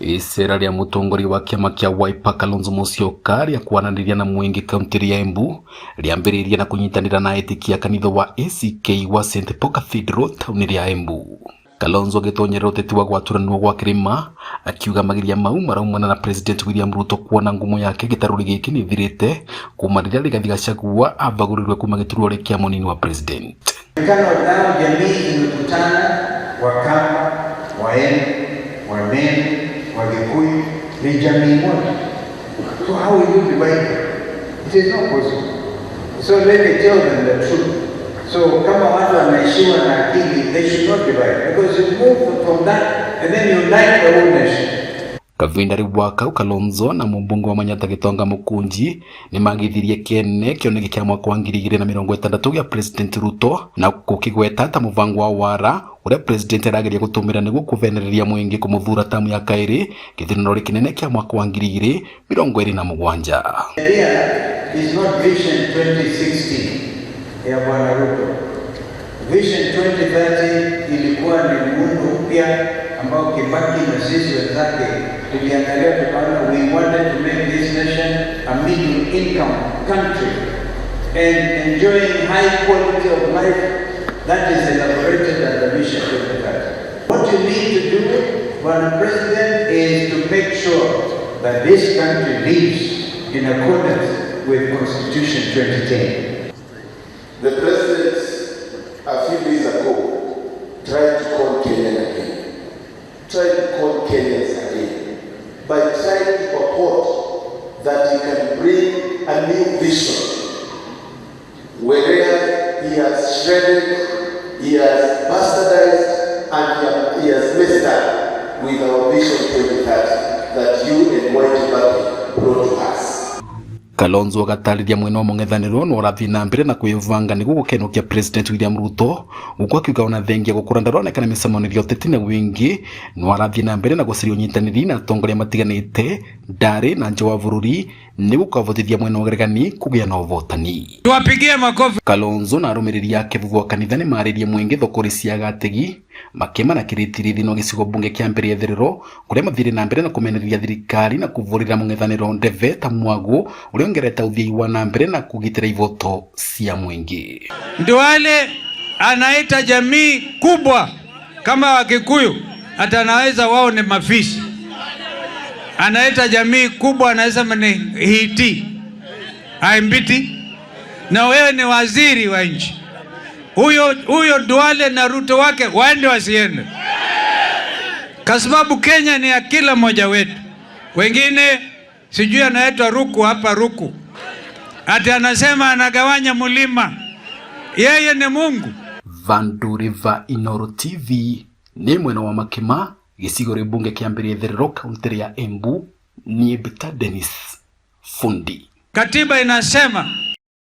Isera ria mutongori wa kiama kia Wiper Kalonzo Musyoka ria kwananiria na mwingi kaunti ya Embu riambiriria na kunyitanira na etikia kanitha wa ACK wa St Paul Cathedral tauni ya Embu. Kalonzo agitonyera uteti wa gwaturanwo gwa kirima akiuga magiria mau maraumana na President William Ruto kuona ngumo yake gitaruri giki ni thirite kuma riria Rigathi Gachagua avagurirwe kuma giturwa kia munini wa president. Nao jamii imekutana Wakamba, Waembu, Wameru, Wagikuyu ni jamii moja. So how will you divide them? It is not possible. So let me tell them the truth. So kama watu wanaishiwa na akili, they should not divide, because you move from that and then you unite the whole nation. Kavinda Riwaka Kalonzo na mumbunge wa Manyatta Gitonga Mukunji ni magithirie kene kioneki kia mwaka wa 2060 gya President Ruto na kukigweta ta muvango wa wara uria president arageria gutumira niguo kuvenereria mwingi kumuthura tamu ya kairi githurano kinene kia mwaka wa 2027. Here is not Vision 2060 ya Bwana Ruto. Vision 2030 ilikuwa ni muundo mpya ambao Kibaki na sisi wenzake tuliangalia tukaona we wanted to make this nation a middle income country and enjoying high quality of life that is elaborated as the Vision 2030. What you need to do, Bwana President, is to make sure that this country lives in accordance with Constitution 2010. The President, a few days ago, tried to call Kenya again. Tried to call Kenyans again by trying to purport that he can bring a new vision where he has shredded, he has bastardized, and he has messed up with our Vision 2030 that you and Mwai Kibaki brought to us. Kalonzo agatariria mwena wa mung'ethaniro no rathi na mbere na kwivanga niguo gukenokia President William Ruto uko akiuga ona thengia gukura ndaronekana micemanio uteti na wingi no arathi na mbere na guciria unyitaniri na atongoria matiganite ndari na nje wa bururi niguo kwavotithia mwena wa geregani kugia na uvotani. Tuwapigie makofi. Kalonzo na arumiriri yake vuvu kanitha ni maririe mwingi thokori cia gategi makema na kiritiri thino gicigo bunge kia mbere etherero kuria mathire na mbere na kumenereria thirikari na kuvurira mung'ethaniro ndeve ta mwagu uria ongereta uthii wa na mbere na kugitira ivoto cia mwingi. Nduale anaita jamii kubwa kama Wakikuyu hata anaweza wao ni mafishi. Anaita jamii kubwa anaweza ni hiti aimbiti, na wewe ni waziri wa nchi. Huyo Duale na Ruto wake waende wasiende, kwa sababu Kenya ni ya kila mmoja wetu. Wengine sijui anaitwa Ruku hapa Ruku, ati anasema anagawanya mulima, yeye ni Mungu. Vanduriva Inoro TV ni mwena wa Makema gicigo ri bunge kia mbere etherero kaunti ya Embu ni Bita Dennis Fundi. Katiba inasema